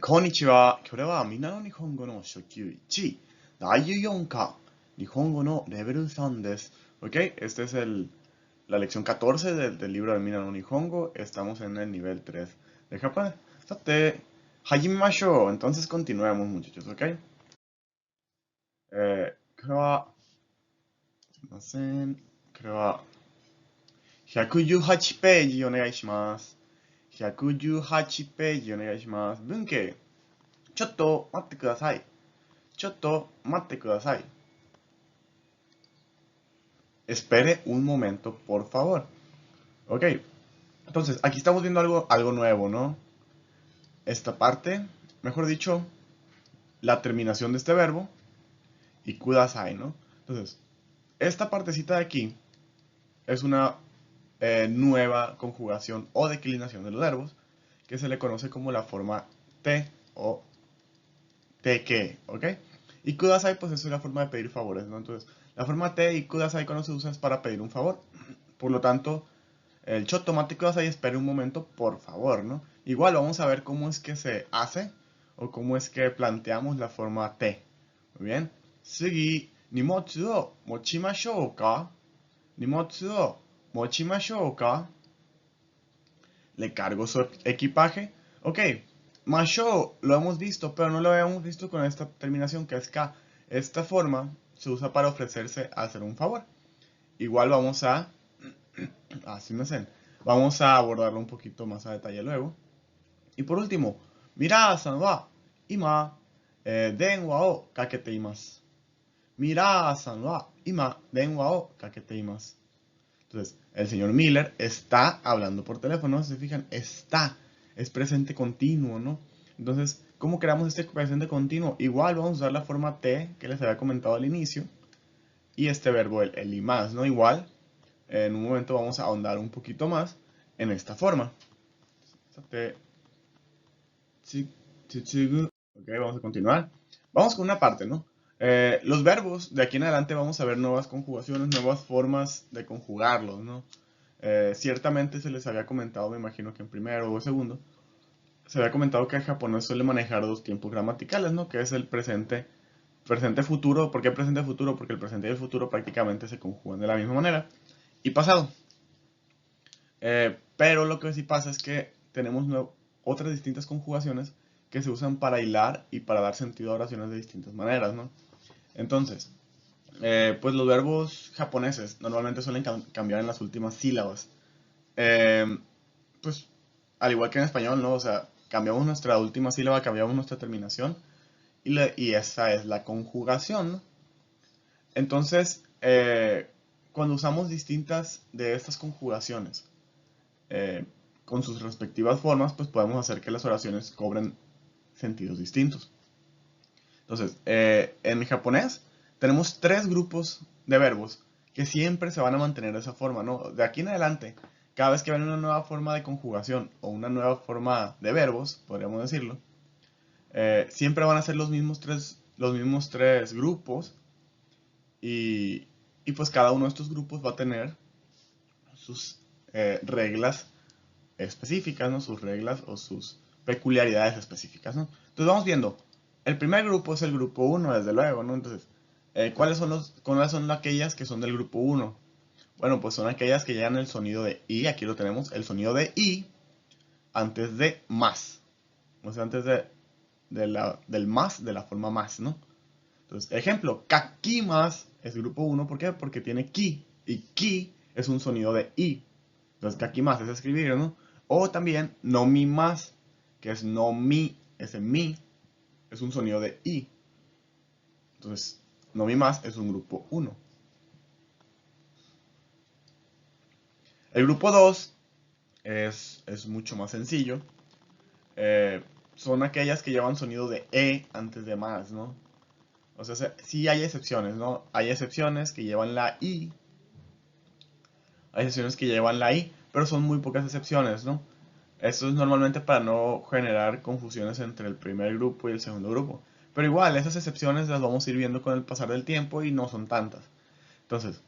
こんにちは。これはみんなの日本語の初級1、第4課、日本語のレベル3です。Ok, esta es la lección 14 del libro de Mina no Nihongo. Estamos en el nivel 3 de japonés. Sate, hajimashou. Entonces continuemos, muchachos, ok. これは、すいません。これは、118ページお願いします。118ページお願いします。文系、ちょっと待ってください。ちょっと待ってください。Espere un momento, por favor. Ok, entonces aquí estamos viendo algo nuevo, ¿no? Esta parte, mejor dicho, la terminación de este verbo y kudasai, ¿no? Entonces, esta partecita de aquí es una nueva conjugación o declinación de los verbos que se le conoce como la forma te o te que, ¿ok? Y kudasai, pues es una forma de pedir favores, ¿no? Entonces, la forma te y kudasai cuando se usa es para pedir un favor. Por lo tanto, el shot tomate kudasai, espere un momento, por favor, ¿no? Igual vamos a ver cómo es que se hace o cómo es que planteamos la forma te. Muy bien. Sugi, nimotsu o mochimashou ka? Nimotsu o mochimashou ka? Le cargo su equipaje. Ok, mashou lo hemos visto, pero no lo habíamos visto con esta terminación que es ka. Esta forma se usa para ofrecerse a hacer un favor. Igual vamos a así me hacen. Vamos a abordarlo un poquito más a detalle luego. Y por último, Mira-san wa ima denwa o kakete imasu. Mira-san wa ima denwa o kakete imasu. Entonces, el señor Miller está hablando por teléfono, se fijan, está, es presente continuo, ¿no? Entonces, ¿cómo creamos este presente continuo? Igual vamos a usar la forma T que les había comentado al inicio y este verbo, el imas, ¿no? Igual, en un momento vamos a ahondar un poquito más en esta forma. Ok, vamos a continuar. Vamos con una parte, ¿no? Los verbos, de aquí en adelante vamos a ver nuevas conjugaciones, nuevas formas de conjugarlos, ¿no? Ciertamente se les había comentado, me imagino que en primero o segundo, se había comentado que el japonés suele manejar dos tiempos gramaticales, ¿no? Que es el presente, presente futuro. ¿Por qué presente futuro? Porque el presente y el futuro prácticamente se conjugan de la misma manera. Y pasado. Pero lo que sí pasa es que tenemos otras distintas conjugaciones que se usan para hilar y para dar sentido a oraciones de distintas maneras, ¿no? Entonces, pues los verbos japoneses normalmente suelen cambiar en las últimas sílabas. Eh, pues al igual que en español, ¿no? O sea, cambiamos nuestra última sílaba, cambiamos nuestra terminación y esa es la conjugación, ¿no? Entonces, cuando usamos distintas de estas conjugaciones, eh, con sus respectivas formas, pues podemos hacer que las oraciones cobren sentidos distintos. Entonces, en mi japonés tenemos tres grupos de verbos que siempre se van a mantener de esa forma, ¿no? De aquí en adelante, cada vez que ven una nueva forma de conjugación o una nueva forma de verbos, podríamos decirlo, siempre van a ser los mismos tres grupos y, y pues cada uno de estos grupos va a tener sus reglas específicas, ¿no? Sus reglas o sus peculiaridades específicas, ¿no? Entonces vamos viendo. El primer grupo es el grupo uno, desde luego, ¿no? Entonces, ¿cuáles son aquellas que son del grupo uno? Bueno, pues son aquellas que llevan el sonido de I, aquí lo tenemos, el sonido de I antes de más. O sea, antes del más, de la forma más, ¿no? Entonces, ejemplo, kakimas es grupo uno, ¿por qué? Porque tiene ki, y ki es un sonido de I. Entonces, kakimas es escribir, ¿no? O también no mi más, que es no mi, ese mi es un sonido de I. Entonces, no mi más es un grupo uno. El grupo 2 es mucho más sencillo. Son aquellas que llevan sonido de E antes de más, ¿no? O sea, sí hay excepciones, ¿no? Hay excepciones que llevan la I. Hay excepciones que llevan la I, pero son muy pocas excepciones, ¿no? Esto es normalmente para no generar confusiones entre el primer grupo y el segundo grupo. Pero igual, esas excepciones las vamos a ir viendo con el pasar del tiempo y no son tantas. Entonces,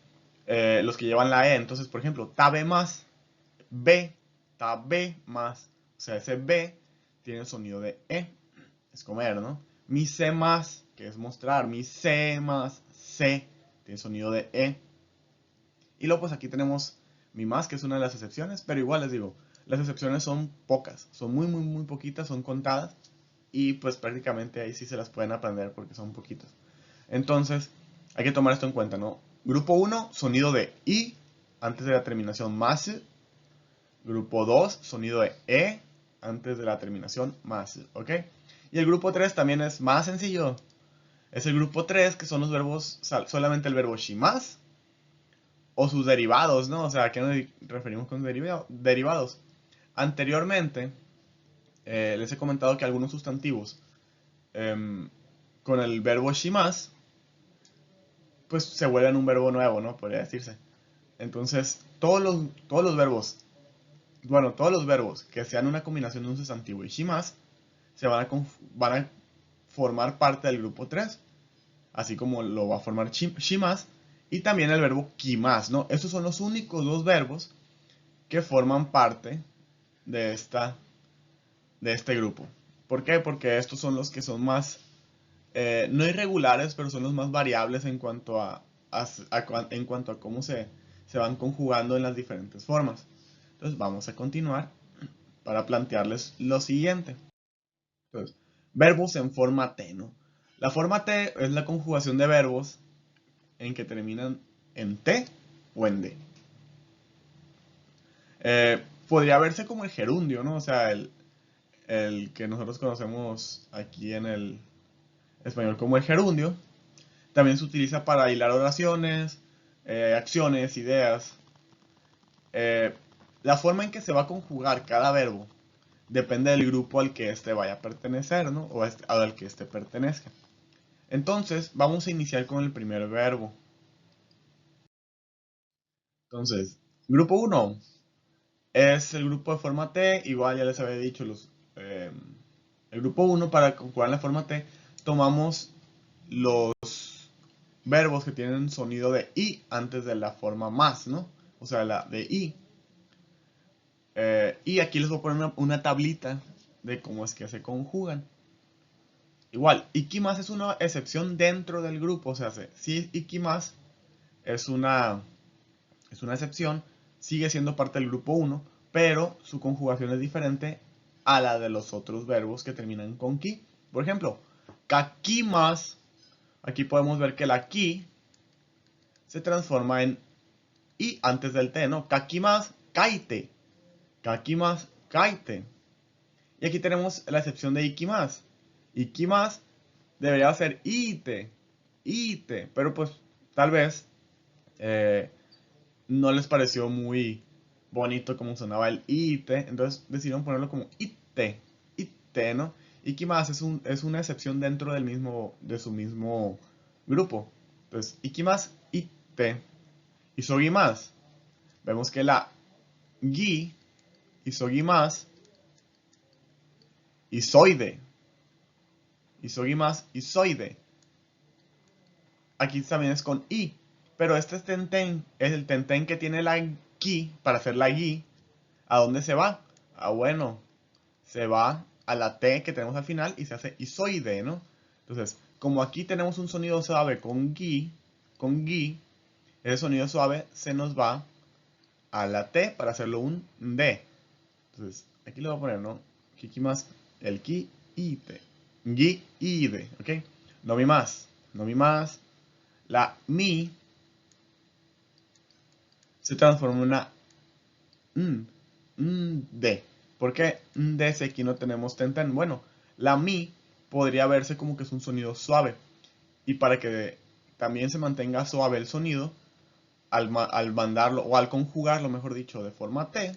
los que llevan la E, entonces, por ejemplo, tabe más, B, tabe más. O sea, ese B tiene el sonido de E, es comer, ¿no? Mi C más, que es mostrar, mi C más C, tiene sonido de E. Y luego pues aquí tenemos mi más, que es una de las excepciones, pero igual les digo, las excepciones son pocas, son muy poquitas, son contadas, y pues prácticamente ahí sí se las pueden aprender porque son poquitas. Entonces, hay que tomar esto en cuenta, ¿no? Grupo 1, sonido de I antes de la terminación más. Grupo 2, sonido de E antes de la terminación más, ¿ok? Y el grupo 3 también es más sencillo. Es el grupo 3, que son los verbos, solamente el verbo shimas o sus derivados, ¿no? O sea, ¿a qué nos referimos con derivados? Anteriormente, les he comentado que algunos sustantivos con el verbo shimas, pues se vuelven un verbo nuevo, ¿no? Podría decirse. Entonces, todos los verbos, bueno, todos los verbos que sean una combinación de un sustantivo y shimas, van a formar parte del grupo 3, así como lo va a formar shimas, y también el verbo kimas, ¿no? Estos son los únicos dos verbos que forman parte de, de este grupo. ¿Por qué? Porque estos son los que son más, no irregulares, pero son los más variables en cuanto en cuanto a cómo se van conjugando en las diferentes formas. Entonces vamos a continuar para plantearles lo siguiente. Entonces, verbos en forma T, ¿no? La forma T es la conjugación de verbos en que terminan en T o en D. Podría verse como el gerundio, ¿no? O sea, el que nosotros conocemos aquí en el español como el gerundio. También se utiliza para hilar oraciones, acciones, ideas. La forma en que se va a conjugar cada verbo depende del grupo al que éste vaya a pertenecer, ¿no? O al que éste pertenezca. Entonces, vamos a iniciar con el primer verbo. Entonces, grupo 1 es el grupo de forma T. Igual ya les había dicho, el grupo 1 para conjugar la forma T, tomamos los verbos que tienen sonido de I antes de la forma más, ¿no? O sea, la de I. Y aquí les voy a poner una tablita de cómo es que se conjugan. Igual, ikimas es una excepción dentro del grupo, o sea, si ikimas es es una excepción, sigue siendo parte del grupo 1, pero su conjugación es diferente a la de los otros verbos que terminan con ki. Por ejemplo, kakimas, aquí podemos ver que la ki se transforma en i antes del t, ¿no? Kakimas, kaite. Kakimas, kaite. Y aquí tenemos la excepción de ikimas. Ikimas debería ser ite, ite, pero pues tal vez no les pareció muy bonito como sonaba el ite, entonces decidieron ponerlo como ite, ite, ¿no? Ikimas es una excepción dentro de su mismo grupo. Entonces, ikimas, ite, isogimas. Vemos que la gi, isogimas, isoide, isogimas, isoide. Aquí también es con i, pero este tenten es el tenten que tiene la ki para hacer la gi. ¿A dónde se va? Ah, bueno, se va a la T que tenemos al final y se hace isoide, ¿no? Entonces, como aquí tenemos un sonido suave con gi, ese sonido suave se nos va a la T para hacerlo un D. Entonces, aquí le voy a poner, ¿no? Kikimas, el ki, y te. Gi, y de, ¿ok? No mi más, no mi más. La mi se transforma en una D. ¿Por qué D si aquí no tenemos tenten? Bueno, la mi podría verse como que es un sonido suave. Y para que también se mantenga suave el sonido, al mandarlo o al conjugarlo, mejor dicho, de forma T,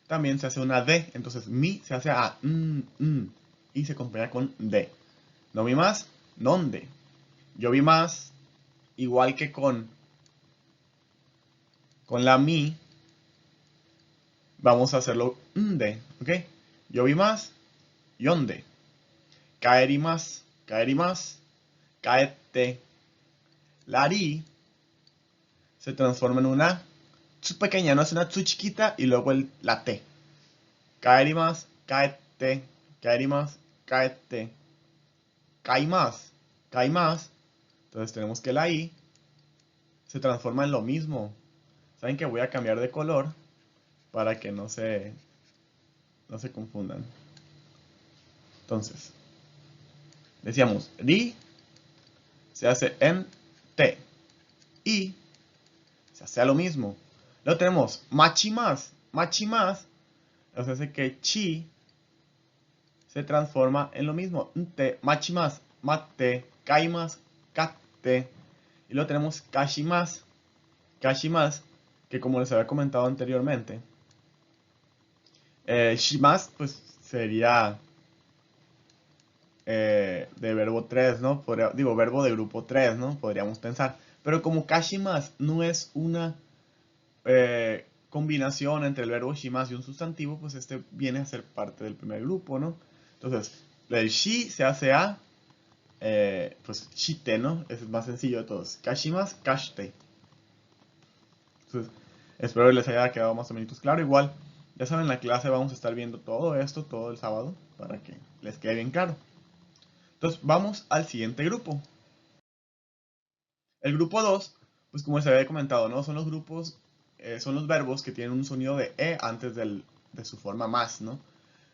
también se hace una D. Entonces mi se hace a y se acompaña con D. No vi más, donde. Yo vi más, igual que con la mi, vamos a hacerlo de, ¿ok? Yo vi más, yonde. Caer y más, caete. La ri se transforma en una tsu pequeña, no es una tsu chiquita y luego la t. Caer y más, caete. kaerimasu, kaete, kaimasu, kaimasu. Entonces tenemos que la I se transforma en lo mismo. Saben que voy a cambiar de color para que no se confundan. Entonces, decíamos, ri se hace en te. I se hace a lo mismo. Luego tenemos machimas. Machimas. Nos hace que chi se transforma en lo mismo. Te, machimas, mate, kaimas, kate. Y luego tenemos kashimas. Kashimas, que como les había comentado anteriormente, shimas, pues sería de verbo 3, ¿no? Digo, verbo de grupo 3, ¿no? Podríamos pensar. Pero como kashimas no es una combinación entre el verbo shimas y un sustantivo, pues este viene a ser parte del primer grupo, ¿no? Entonces, el shi se hace a, pues, shite, ¿no? Es el más sencillo de todos. Kashimas, kashite. Entonces, espero que les haya quedado más o menos claro. Igual, ya saben, en la clase vamos a estar viendo todo esto, todo el sábado, para que les quede bien claro. Entonces, vamos al siguiente grupo. El grupo 2, pues como les había comentado, ¿no? Son los grupos, son los verbos que tienen un sonido de E antes de su forma más, ¿no?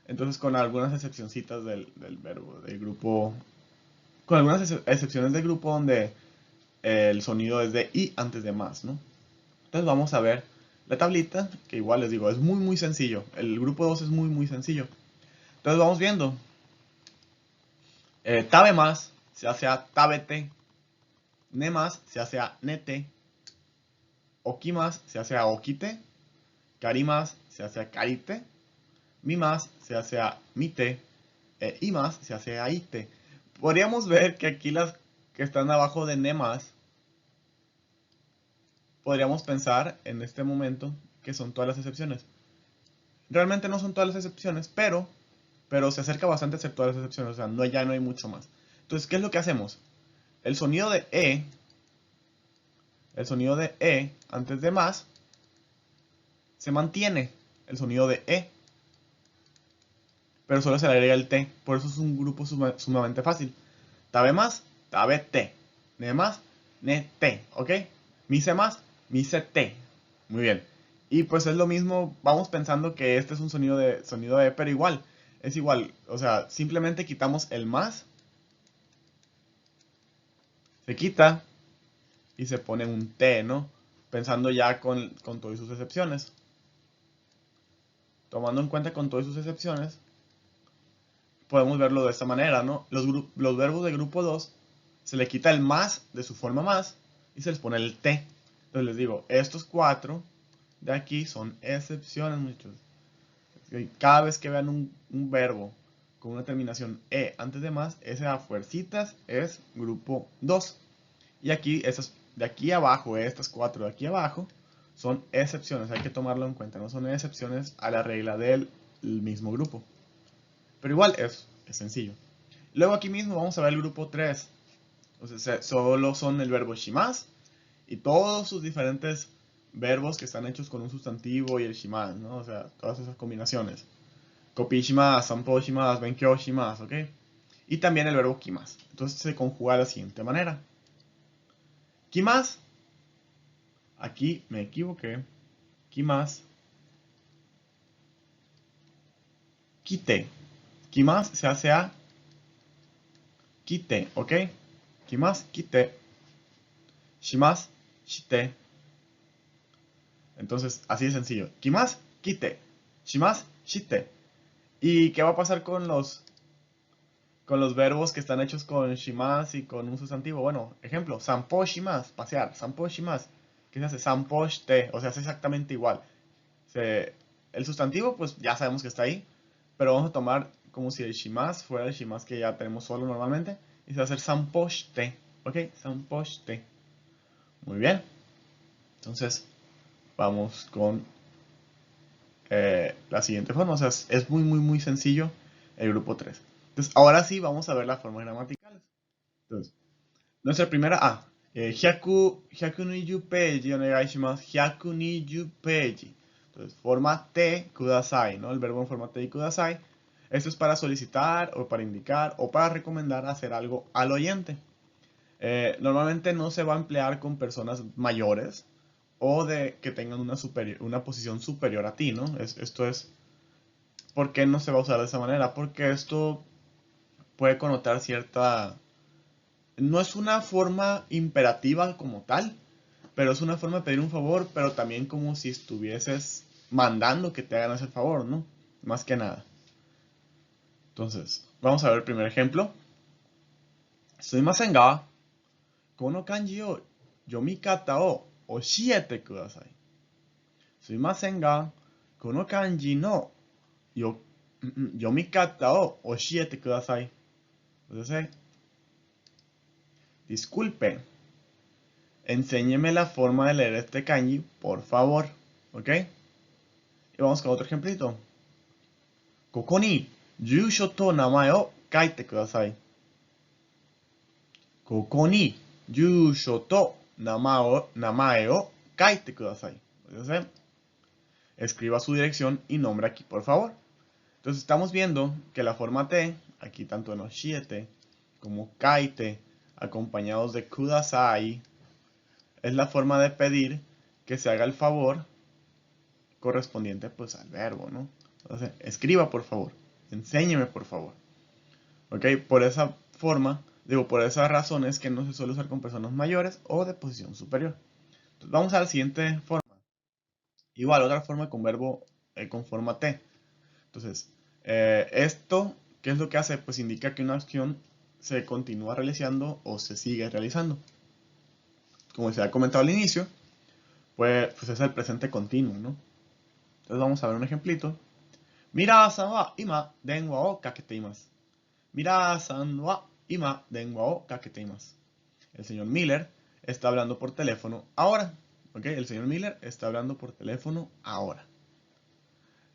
Entonces, con algunas excepcioncitas del verbo, del grupo, con algunas excepciones del grupo donde el sonido es de I antes de más, ¿no? Entonces vamos a ver la tablita, que igual les digo, es muy muy sencillo. El grupo 2 es muy muy sencillo. Entonces vamos viendo. Tabe más se hace a tabete. Ne más se hace a nete. Oki más se hace a okite. Kari más se hace a karite. Mi más se hace a mite. I más se hace a ite. Podríamos ver que aquí las que están abajo de ne más, podríamos pensar en este momento que son todas las excepciones. Realmente no son todas las excepciones, pero se acerca bastante a ser todas las excepciones, o sea, ya no hay mucho más. Entonces, ¿qué es lo que hacemos? El sonido de antes de más, se mantiene el sonido de E, pero solo se le agrega el T, por eso es un grupo sumamente fácil. Tabe más, tabe te. Ne más, ne te, ¿ok? Mise más, mise te. Muy bien. Y pues es lo mismo, vamos pensando que este es un sonido de E, pero igual, es igual, o sea, simplemente quitamos el más, se quita y se pone un T, ¿no? Pensando ya con todas sus excepciones. Tomando en cuenta con todas sus excepciones, podemos verlo de esta manera, ¿no? Los verbos de grupo 2 se le quita el más de su forma más y se les pone el T. Entonces les digo, estos 4 de aquí son excepciones, muchachos. Cada vez que vean un verbo con una terminación E antes de más, ese a fuercitas es grupo 2. Y aquí, esas de aquí abajo, estas 4 de aquí abajo, son excepciones. Hay que tomarlo en cuenta. No son excepciones a la regla del mismo grupo. Pero igual es sencillo. Luego aquí mismo vamos a ver el grupo 3. Entonces, solo son el verbo shimas y todos sus diferentes verbos que están hechos con un sustantivo y el shimas, ¿no? O sea, todas esas combinaciones. Kopi shimasu, sanpo shimasu, benkyou shimasu, ¿ok? Y también el verbo kimasu. Entonces se conjuga de la siguiente manera. Kimasu. Aquí me equivoqué. Kimasu. Kite. Kimasu se hace a kite, ¿ok? Kimasu, kite. Shimasu, shite. Entonces, así de sencillo. Kimasu, kite. Shimasu, shite. ¿Y qué va a pasar con los verbos que están hechos con shimas y con un sustantivo? Bueno, ejemplo, sanpo shimas, pasear. Sanpo shimas. ¿Qué se hace? Sanpo shite. O sea, es exactamente igual. El sustantivo, pues ya sabemos que está ahí. Pero vamos a tomar como si el shimas fuera el shimas que ya tenemos solo normalmente. Y se va a hacer sanpo shite. ¿Ok? Sanpo shite. Muy bien. Entonces, vamos con la siguiente forma. O sea, es muy, muy, muy sencillo el grupo 3. Entonces, ahora sí vamos a ver las formas gramaticales. Entonces, nuestra primera A. Hyaku ni peiji onegai shimasu. Hyaku ni peiji. Entonces, forma te kudasai, ¿no? El verbo en forma te y kudasai. Esto es para solicitar o para indicar o para recomendar hacer algo al oyente. Normalmente no se va a emplear con personas mayores o de que tengan una posición superior a ti, ¿no? Esto es, ¿por qué no se va a usar de esa manera? Porque esto puede connotar cierta... No es una forma imperativa como tal, pero es una forma de pedir un favor, pero también como si estuvieses mandando que te hagan ese favor, ¿no? Más que nada. Entonces, vamos a ver el primer ejemplo. Sumimasen ga, kono kanji o yomikata o oshiete kudasai. Sumimasen ga, kono kanji no yomikata o oshiete kudasai. Entonces, disculpe, enséñeme la forma de leer este kanji, por favor. ¿Ok? Y vamos con otro ejemplito. Koko ni jūshō to namae o kaite kudasai. Koko ni jūshō to namae o kaite kudasai. Entonces, escriba su dirección y nombre aquí, por favor. Entonces estamos viendo que la forma T, aquí tanto en oshiete como kaite, acompañados de kudasai, es la forma de pedir que se haga el favor correspondiente pues al verbo, ¿no? Entonces, escriba por favor, enséñeme por favor. ¿Ok? Por esa forma, por esas razones que no se suele usar con personas mayores o de posición superior. Entonces, vamos a la siguiente forma. Igual, otra forma con verbo con forma T. Entonces, esto, ¿qué es lo que hace? Pues indica que una acción se continúa realizando o se sigue realizando. Como se ha comentado al inicio, pues es el presente continuo, ¿no? Entonces vamos a ver un ejemplito. Mira-san wa ima denwa o kakete imasu. Mira-san wa ima denwa o kakete imasu. El señor Miller está hablando por teléfono ahora. ¿Ok? El señor Miller está hablando por teléfono ahora.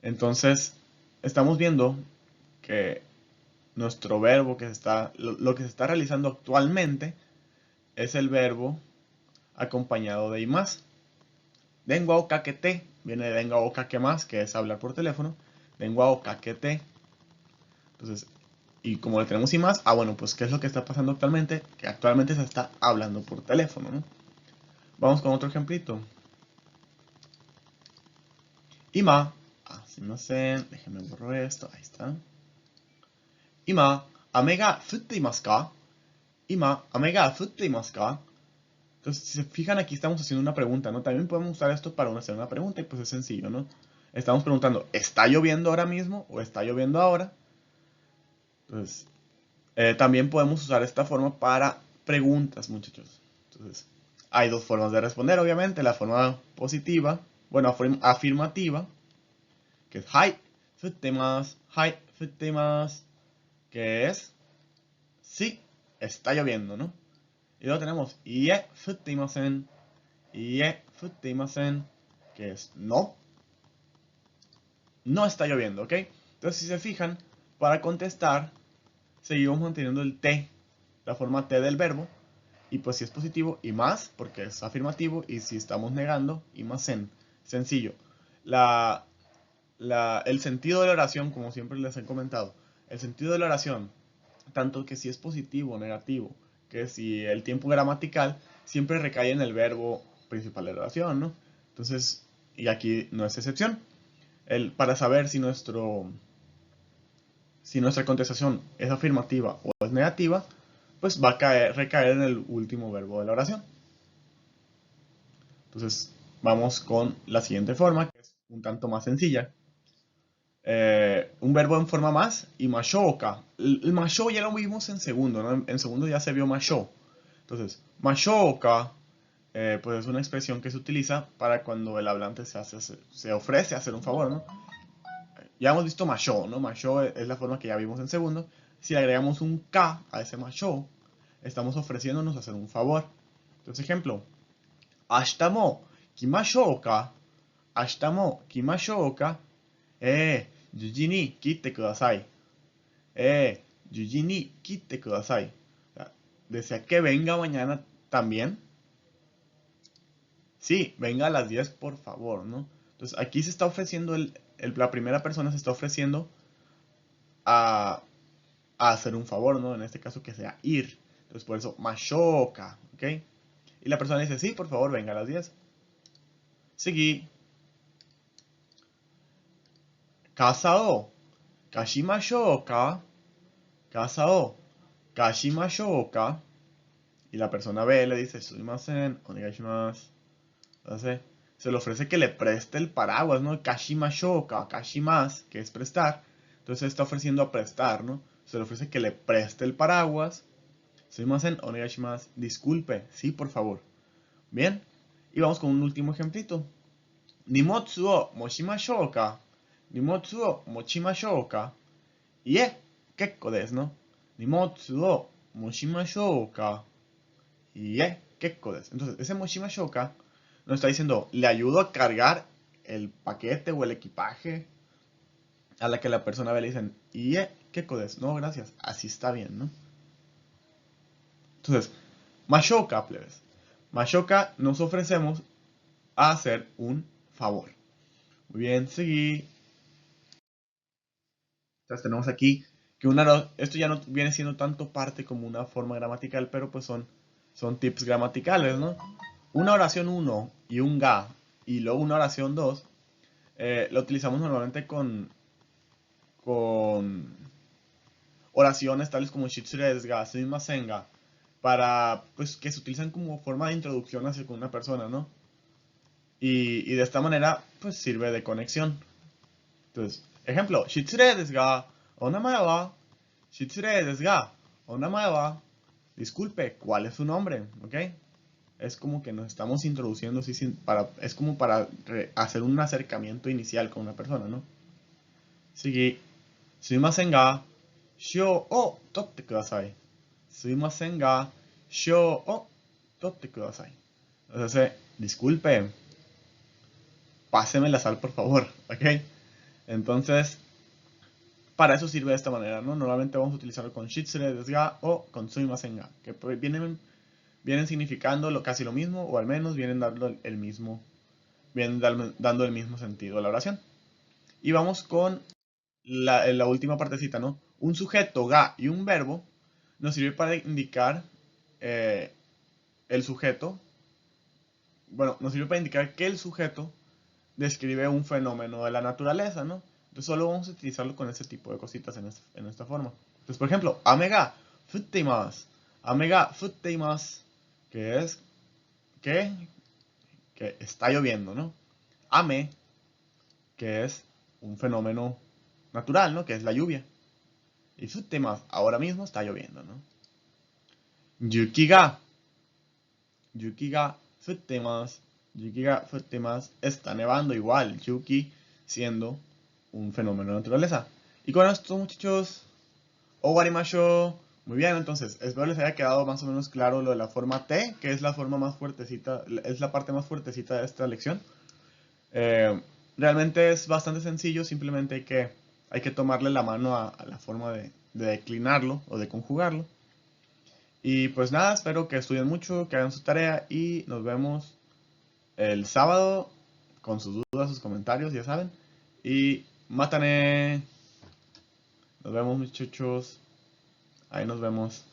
Entonces, estamos viendo que nuestro verbo lo que se está realizando actualmente es el verbo acompañado de imas. Denwa o kakete viene de denwa o kakemas, que es hablar por teléfono. Denwa o kakete. Entonces, y como le tenemos imas, bueno, pues ¿qué es lo que está pasando actualmente? Que actualmente se está hablando por teléfono, ¿no? Vamos con otro ejemplito. Ima, sumimasen, déjenme borrar esto, ahí está. Ima, ame ga futte imasu ka? Ima, ame ga futte imasu ka? Entonces, si se fijan, aquí estamos haciendo una pregunta, ¿no? También podemos usar esto para hacer una pregunta y pues es sencillo, ¿no? Estamos preguntando, ¿está lloviendo ahora mismo o está lloviendo ahora? Entonces, también podemos usar esta forma para preguntas, muchachos. Entonces, hay dos formas de responder, obviamente. La forma positiva, bueno, afirmativa, que es hai, futte que es sí, está lloviendo, ¿no? Y luego tenemos ie futte que es no, no está lloviendo, ¿ok? Entonces, si se fijan, para contestar, seguimos manteniendo el T, la forma T del verbo. Y pues si es positivo, y más, porque es afirmativo. Y si estamos negando, y más en. Sencillo. El sentido de la oración, como siempre les he comentado, el sentido de la oración, tanto que si es positivo o negativo, que si el tiempo gramatical, siempre recae en el verbo principal de la oración, ¿no? Entonces, y aquí no es excepción. Para saber si nuestra contestación es afirmativa o es negativa, pues va a recaer en el último verbo de la oración. Entonces, vamos con la siguiente forma, que es un tanto más sencilla. Un verbo en forma más y mashouka. El mashou ya lo vimos en segundo, ¿no? En segundo ya se vio mashou. Entonces, mashouka, pues es una expresión que se utiliza para cuando el hablante se ofrece a hacer un favor, ¿no? Ya hemos visto mashou, ¿no? Mashou es la forma que ya vimos en segundo. Si le agregamos un K a ese mashou, estamos ofreciéndonos a hacer un favor. Entonces, ejemplo. Ashita mo kimashou ka? Ashita mo kimashou ka? 10時に切ってください。10時に切ってください。¿Desea que venga mañana también? Sí, venga a las 10 por favor, ¿no? Entonces aquí se está ofreciendo, la primera persona se está ofreciendo a hacer un favor, ¿no? En este caso que sea ir. Entonces por eso mashoka, ¿ok? Y la persona dice, sí, por favor, venga a las 10. Seguí. Casa o kashimashouka. Casa o kashimashouka. Y la persona ve, le dice, sumimasen, onegaishimasu. Entonces, se le ofrece que le preste el paraguas, ¿no? Kashimashouka, kashimas, que es prestar. Entonces está ofreciendo a prestar, ¿no? Se le ofrece que le preste el paraguas. Sumimasen, onegaishimasu. Disculpe, sí, por favor. Bien. Y vamos con un último ejemplito. Nimotsu o moshimashouka. Nimotsu o mochimashouka. Kekko desu, ¿no? Nimotsu o moshimashouka. Kekko desu. Entonces, ese moshimashouka nos está diciendo, le ayudo a cargar el paquete o el equipaje. A la que la persona ve le dicen, kekko desu. No, gracias. Así está bien, ¿no? Entonces, mashouka, plebes. Mashouka nos ofrecemos a hacer un favor. Muy bien, seguí. Entonces tenemos aquí que esto ya no viene siendo tanto parte como una forma gramatical, pero pues son tips gramaticales, ¿no? Una oración 1 y un ga y luego una oración 2 lo utilizamos normalmente con oraciones tales como shitsure desu ga, sumimasen ga, para pues que se utilizan como forma de introducción hacia con una persona, ¿no? Y de esta manera pues sirve de conexión. Entonces, ejemplo, shitsure desu ga, onamae wa, shitsure desu ga, onamae wa, disculpe, ¿cuál es su nombre? ¿Ok? Es como que nos estamos introduciendo, es como para hacer un acercamiento inicial con una persona, ¿no? Sigue, sumimasen ga, shio o totte kudasai. Sumimasen ga, shio o totte kudasai. Entonces, disculpe, páseme la sal, por favor, ¿ok? Entonces, para eso sirve de esta manera, ¿no? Normalmente vamos a utilizarlo con shitsure desu ga o con sumimasen ga, que vienen significando casi lo mismo, o al menos vienen dando el mismo sentido a la oración. Y vamos con la última partecita, ¿no? Un sujeto, ga, y un verbo nos sirve para indicar el sujeto. Bueno, nos sirve para indicar que el sujeto describe un fenómeno de la naturaleza, ¿no? Entonces solo vamos a utilizarlo con ese tipo de cositas en esta forma. Entonces, por ejemplo, ame ga futte imasu. Ame ga futte imasu. Que es que está lloviendo, ¿no? Ame, que es un fenómeno natural, ¿no? Que es la lluvia. Y futte imasu, ahora mismo está lloviendo, ¿no? Yuki ga. Yuki ga futte imasu. Yuki ga futte imasu. Está nevando igual. Yuki siendo un fenómeno de naturaleza. Y con esto, muchachos, owarimashou. Muy bien, entonces, espero les haya quedado más o menos claro lo de la forma T, que es la forma más fuertecita, es la parte más fuertecita de esta lección. Realmente es bastante sencillo, simplemente hay que tomarle la mano a la forma de declinarlo o de conjugarlo. Y pues nada, espero que estudien mucho, que hagan su tarea y nos vemos el sábado con sus dudas, sus comentarios, ya saben. Y mátane. Nos vemos, muchachos. Ahí nos vemos.